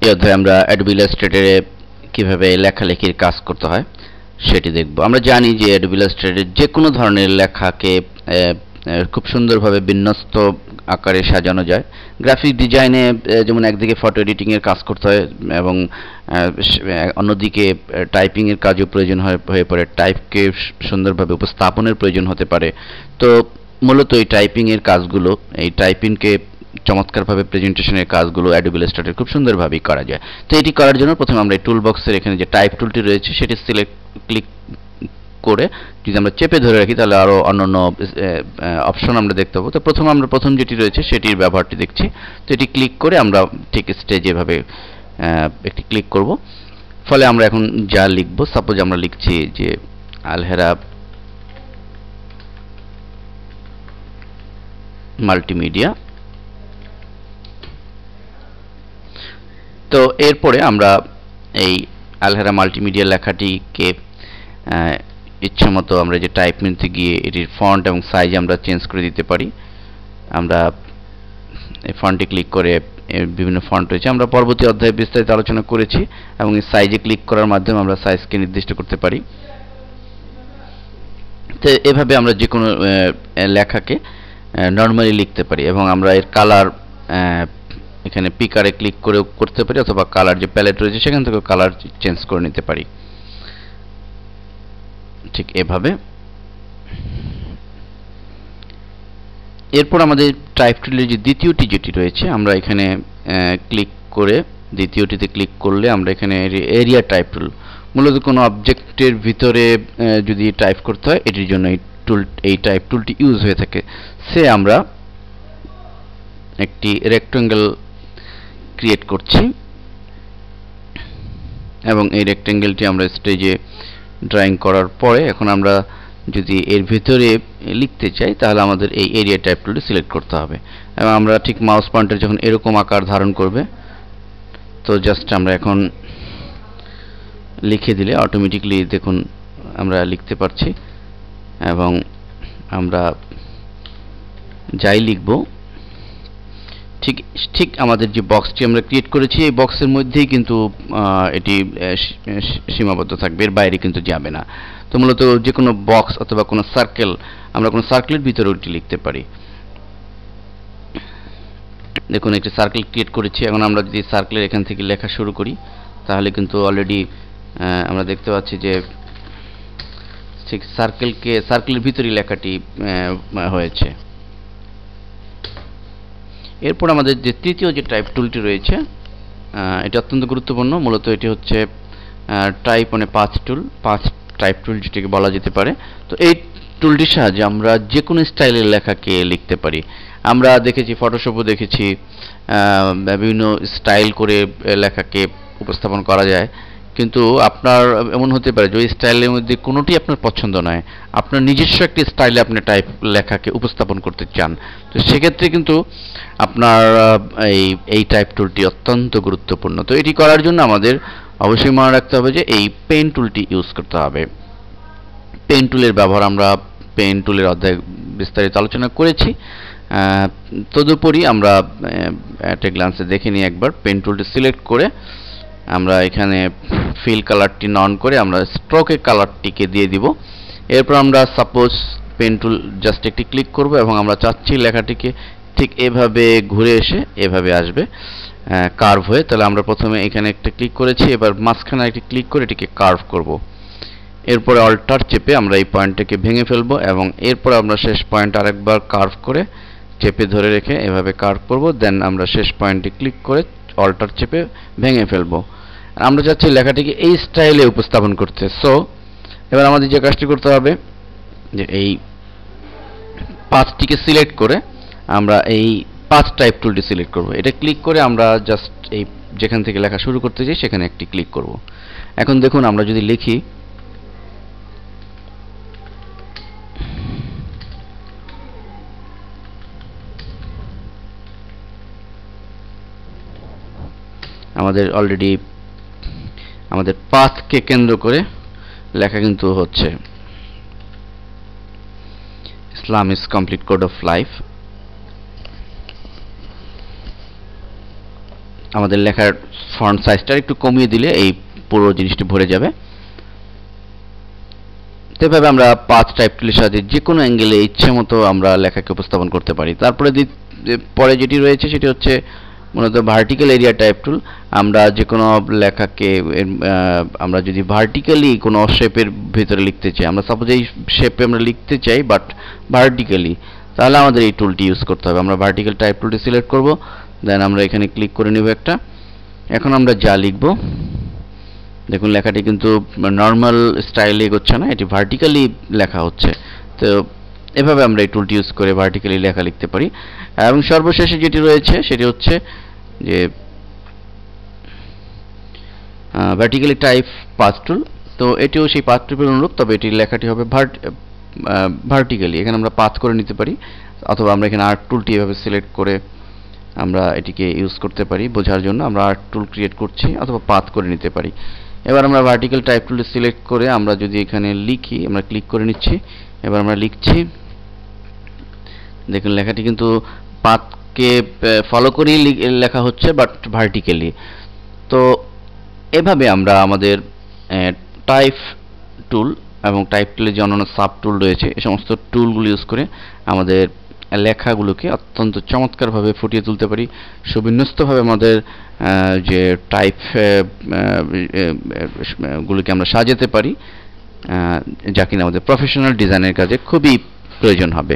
এই অধ্যায়ে আমরা অ্যাডোবি ইলাস্ট্রেটরে কিভাবে লেখালেখির কাজ করতে হয় সেটি দেখব। আমরা জানি যে অ্যাডোবি ইলাস্ট্রেটরে যে কোনো ধরনের লেখাকে খুব সুন্দরভাবে বিন্যস্ত আকারে সাজানো যায়। গ্রাফিক ডিজাইনে যেমন একদিকে ফটো এডিটিংয়ের কাজ করতে হয় এবং অন্যদিকে টাইপিংয়ের কাজও প্রয়োজন হয়ে পড়ে, টাইপকে সুন্দরভাবে উপস্থাপনের প্রয়োজন হতে পারে। তো মূলত এই টাইপিংয়ের কাজগুলো, এই টাইপিংকে চমৎকারভাবে প্রেজেন্টেশনের কাজগুলো অ্যাডোবি ইলাস্ট্রেটর খুব সুন্দরভাবেই করা যায়। তো এটি করার জন্য প্রথমে আমরা এই টুল বক্সের এখানে যে টাইপ টুলটি রয়েছে সেটি ক্লিক করে যদি আমরা চেপে ধরে রাখি তাহলে আরও অন্যান্য অপশন আমরা দেখতে পাবো। তো প্রথম যেটি রয়েছে সেটির ব্যবহারটি দেখছি। তো এটি ক্লিক করে আমরা ঠিক স্টেজে এভাবে একটি ক্লিক করব। ফলে আমরা এখন যা লিখব, সাপোজ আমরা লিখছি যে আলহেরা মাল্টিমিডিয়া। তো এরপরে আমরা এই আলহেরা মাল্টিমিডিয়া লেখাটিকে ইচ্ছামতো আমরা যে টাইপ মেনুতে গিয়ে এটির ফন্ট এবং সাইজ আমরা চেঞ্জ করে দিতে পারি। আমরা এই ফন্টে ক্লিক করে বিভিন্ন ফন্ট রয়েছে, আমরা পরবর্তী অধ্যায়ে বিস্তারিত আলোচনা করেছি, এবং এই সাইজে ক্লিক করার মাধ্যমে আমরা সাইজকে নির্দিষ্ট করতে পারি। তো এভাবে আমরা যে কোনো লেখাকে নর্মালি লিখতে পারি, এবং আমরা এর কালার এখানে পিকারে ক্লিক করেও করতে পারি, অথবা কালার যে প্যালেট রয়েছে সেখান থেকেও কালার চেঞ্জ করে নিতে পারি। ঠিক এভাবে। এরপর আমাদের টাইপ টুলের যে দ্বিতীয়টি যেটি রয়েছে, আমরা এখানে ক্লিক করে দ্বিতীয়টিতে ক্লিক করলে আমরা এখানে এরিয়া টাইপ টুল, মূলত কোনো অবজেক্টের ভিতরে যদি টাইপ করতে হয় এটির জন্য এই টাইপ টুলটি ইউজ হয়ে থাকে। সে আমরা একটি রেক্ট্যাঙ্গেল ক্রিয়েট করছি, এবং এই রেক্ট্যাঙ্গেলটি আমরা স্টেজে ড্রয়িং করার পরে এখন আমরা যদি এর ভিতরে লিখতে চাই তাহলে আমাদের এই এরিয়া টাইপ টুলটি সিলেক্ট করতে হবে, এবং আমরা ঠিক মাউস পয়েন্টার যখন এরকম আকার ধারণ করবে তো জাস্ট আমরা এখন লিখে দিলে অটোমেটিকলি দেখুন আমরা লিখতে পারছি, এবং আমরা যাই লিখব ঠিক আমাদের যে বক্সটি আমরা ক্রিয়েট করেছি এই বক্সের মধ্যেই কিন্তু এটি সীমাবদ্ধ থাকবে, এর বাইরে কিন্তু যাবে না। তো মূলত যে কোনো বক্স অথবা কোনো সার্কেল, আমরা কোনো সার্কেলের ভিতরে ওটি লিখতে পারি। দেখুন একটি সার্কেল ক্রিয়েট করেছি, এখন আমরা যদি সার্কেলের এখান থেকে লেখা শুরু করি তাহলে কিন্তু অলরেডি আমরা দেখতে পাচ্ছি যে ঠিক সার্কেলের ভিতরেই লেখাটি হয়েছে। এরপর আমাদের যে তৃতীয় যে টাইপ টুলটি রয়েছে এটি অত্যন্ত গুরুত্বপূর্ণ। মূলত এটি হচ্ছে টাইপ মানে পাঁচ টাইপ টুল যেটিকে বলা যেতে পারে। তো এই টুলটির সাহায্যে আমরা যে কোনো স্টাইলের লেখাকে লিখতে পারি। আমরা দেখেছি, ফটোশপও দেখেছি, বিভিন্ন স্টাইল করে লেখাকে উপস্থাপন করা যায়। কিন্তু আপনার এমন হতে পারে যে ওই স্টাইলের মধ্যে কোনোটি আপনার পছন্দ নয়, আপনার নিজস্ব একটি স্টাইলে আপনি লেখাকে উপস্থাপন করতে চান। তো সেক্ষেত্রে কিন্তু আপনার এই টাইপ টুলটি অত্যন্ত গুরুত্বপূর্ণ। তো এটি করার জন্য আমাদের অবশ্যই মনে রাখতে হবে যে এই পেন টুলটি ইউজ করতে হবে। পেন টুলের ব্যবহার আমরা পেন টুলের অধ্যায়ে বিস্তারিত আলোচনা করেছি। তদুপরি আমরা একটা গ্লান্সে দেখে নিই একবার। পেন টুলটি সিলেক্ট করে আমরা এখানে ফিল কালারটি নন করে আমরা স্ট্রোকে কালারটিকে দিয়ে দিব। এরপর আমরা সাপোজ পেন টুল জাস্ট একটি ক্লিক করব, এবং আমরা চাচ্ছি লেখাটিকে ঠিক এভাবে ঘুরে এসে এভাবে আসবে কার্ভ হয়ে। তাহলে আমরা প্রথমে এখানে একটা ক্লিক করেছি, এবার মাঝখানে একটি ক্লিক করে এটিকে কার্ভ করব। এরপরে অল্টার চেপে আমরা এই পয়েন্টটাকে ভেঙে ফেলবো, এবং এরপর আমরা শেষ পয়েন্ট আরেকবার কার্ভ করে চেপে ধরে রেখে এভাবে কার্ভ করব। দেন আমরা শেষ পয়েন্টে ক্লিক করে অল্টার চেপে ভেঙে ফেলবো। আমরা চাচ্ছি লেখাটিকে এই স্টাইলে উপস্থাপন করতে। সো এবার আমাদের যে কাজটি করতে হবে যে এই পাঁচটিকে সিলেক্ট করে আমরা এই পাঁচ টাইপ টুলটি সিলেক্ট করব। এটা ক্লিক করে আমরা জাস্ট এই যেখান থেকে লেখা শুরু করতে চাই সেখানে একটি ক্লিক করব। এখন দেখুন আমরা যদি লিখি আমাদের অলরেডি আমাদের পাথকে কেন্দ্র করে লেখা কিন্তু হচ্ছে Islam is complete code of life. আমাদের লেখার ফন্ট সাইজটা একটু কমিয়ে দিলে এই পুরো জিনিসটি ভরে যাবে। তো এভাবে আমরা পাঁচ টাইপ টুলের সাহায্যে যে কোনো অ্যাঙ্গেলে ইচ্ছে মতো আমরা লেখাকে উপস্থাপন করতে পারি। তারপরে পরে যেটি রয়েছে সেটি হচ্ছে মূলত ভার্টিক্যাল এরিয়া টাইপ টুল। আমরা যে কোনো লেখাকে আমরা যদি ভার্টিক্যালি কোনো শেপের ভিতরে লিখতে চাই, আমরা সাপোজ এই শেপে আমরা লিখতে চাই বাট ভার্টিক্যালি, তাহলে আমাদের এই টুলটি ইউজ করতে হবে। আমরা ভার্টিক্যাল টাইপ টুলটি সিলেক্ট করব, দেন আমরা এখানে ক্লিক করে নেব একটা। এখন আমরা যা লিখব, দেখুন লেখাটি কিন্তু নর্মাল স্টাইলে এগোচ্ছে না, এটি ভার্টিক্যালি লেখা হচ্ছে। তো এভাবে আমরা এই টুলটি ইউজ করে ভার্টিক্যালি লেখা লিখতে পারি। এবং সর্বশেষে যেটি রয়েছে সেটি হচ্ছে যে ভার্টিক্যালি টাইপ পাথ টুল। তো এটিও সেই পাথ টুলের অনুরূপ, তবে এটির লেখাটি হবে ভার্টিক্যালি। এখানে আমরা পাথ করে নিতে পারি, অথবা আমরা এখানে আর্ট টুলটি এভাবে সিলেক্ট করে আমরা এটিকে ইউজ করতে পারি বোঝার জন্য। আমরা আর্ট টুল ক্রিয়েট করছি অথবা পাথ করে নিতে পারি। এবার আমরা ভার্টিক্যাল টাইপ টুলটি সিলেক্ট করে আমরা যদি এখানে লিখি, আমরা ক্লিক করে নিচ্ছি। এবার আমরা লিখছি, দেখুন লেখাটি কিন্তু পাথকে ফলো করেই লেখা হচ্ছে বাট ভার্টিক্যালি। তো এভাবে আমরা আমাদের টাইপ টুল এবং টাইপ টুলের যে অন্যান্য সাব টুল রয়েছে এই সমস্ত টুলগুলো ইউজ করে আমাদের লেখাগুলোকে অত্যন্ত চমৎকারভাবে ফুটিয়ে তুলতে পারি। সুবিন্যস্তভাবে আমাদের যে টাইপ গুলোকে আমরা সাজাতে পারি, যা কিনা আমাদের প্রফেশনাল ডিজাইনের কাজে খুবই প্রয়োজন হবে।